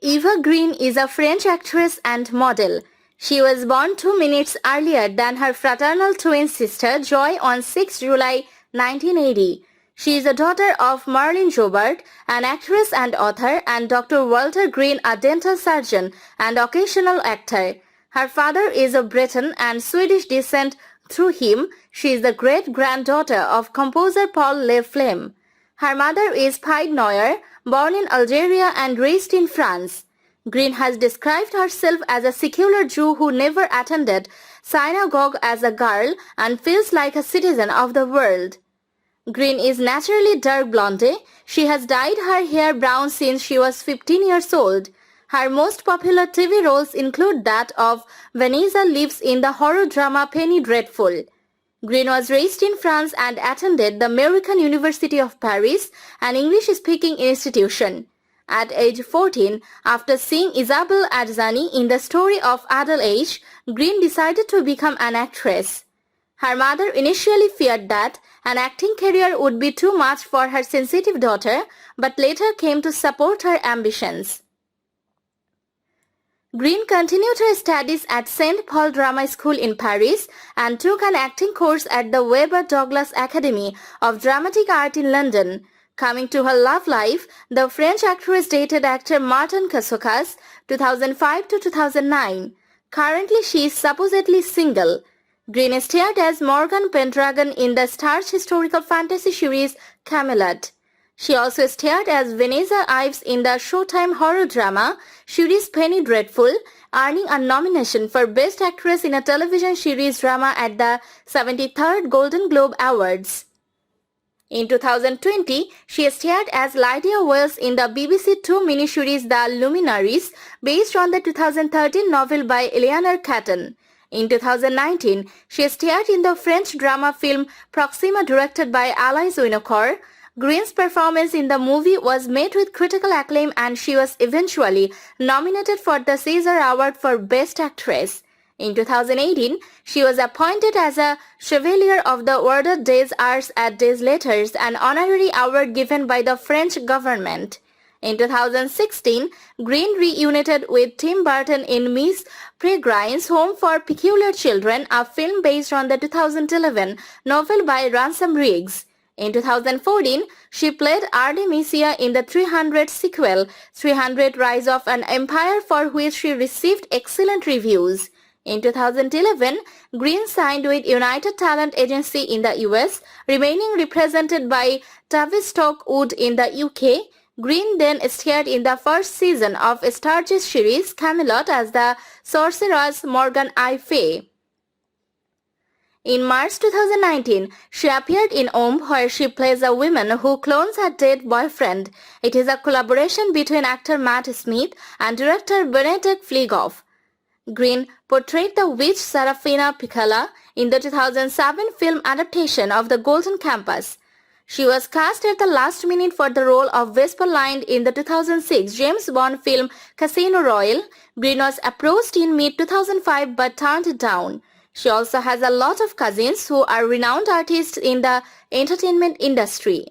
Eva Green is a French actress and model. She was born 2 minutes earlier than her fraternal twin sister Joy on 6 July 1980. She is the daughter of Marlene Jobert, an actress and author, and Dr. Walter Green, a dental surgeon and occasional actor. Her father is of Breton and Swedish descent. Through him, she is the great-granddaughter of composer Paul Le Flem. Her mother is Pied Neuer, born in Algeria and raised in France. Green has described herself as a secular Jew who never attended synagogue as a girl and feels like a citizen of the world. Green is naturally dark blonde. She has dyed her hair brown since she was 15 years old. Her most popular TV roles include that of Vanessa Lives in the horror drama Penny Dreadful. Green was raised in France and attended the American University of Paris, an English-speaking institution. At age 14, after seeing Isabelle Adjani in The Story of Adele H., Green decided to become an actress. Her mother initially feared that an acting career would be too much for her sensitive daughter, but later came to support her ambitions. Green continued her studies at St. Paul Drama School in Paris and took an acting course at the Webber Douglas Academy of Dramatic Art in London. Coming to her love life, the French actress dated actor Martin Cassocas 2005 to 2009. Currently, she is supposedly single. Green starred as Morgan Pendragon in the Starz historical fantasy series Camelot. She also starred as Vanessa Ives in the Showtime horror drama series Penny Dreadful, earning a nomination for Best Actress in a Television Series Drama at the 73rd Golden Globe Awards. In 2020, she starred as Lydia Wells in the BBC Two miniseries The Luminaries, based on the 2013 novel by Eleanor Catton. In 2019, she starred in the French drama film Proxima, directed by Alice Winocour. Green's performance in the movie was met with critical acclaim and she was eventually nominated for the César Award for Best Actress. In 2018, she was appointed as a Chevalier of the Ordre des Arts et des Lettres, an honorary award given by the French government. In 2016, Green reunited with Tim Burton in Miss Peregrine's Home for Peculiar Children, a film based on the 2011 novel by Ransom Riggs. In 2014, she played Artemisia in the 300 sequel, 300 Rise of an Empire, for which she received excellent reviews. In 2011, Green signed with United Talent Agency in the US, remaining represented by Tavistock Wood in the UK. Green then starred in the first season of Starz series Camelot as the sorceress Morgan I. Fay. In March 2019, she appeared in Omb, where she plays a woman who clones her dead boyfriend. It is a collaboration between actor Matt Smith and director Benedict Fleegoff. Green portrayed the witch Serafina Pekkala in the 2007 film adaptation of The Golden Compass. She was cast at the last minute for the role of Vesper Lynd in the 2006 James Bond film Casino Royale. Green was approached in mid-2005 but turned it down. She also has a lot of cousins who are renowned artists in the entertainment industry.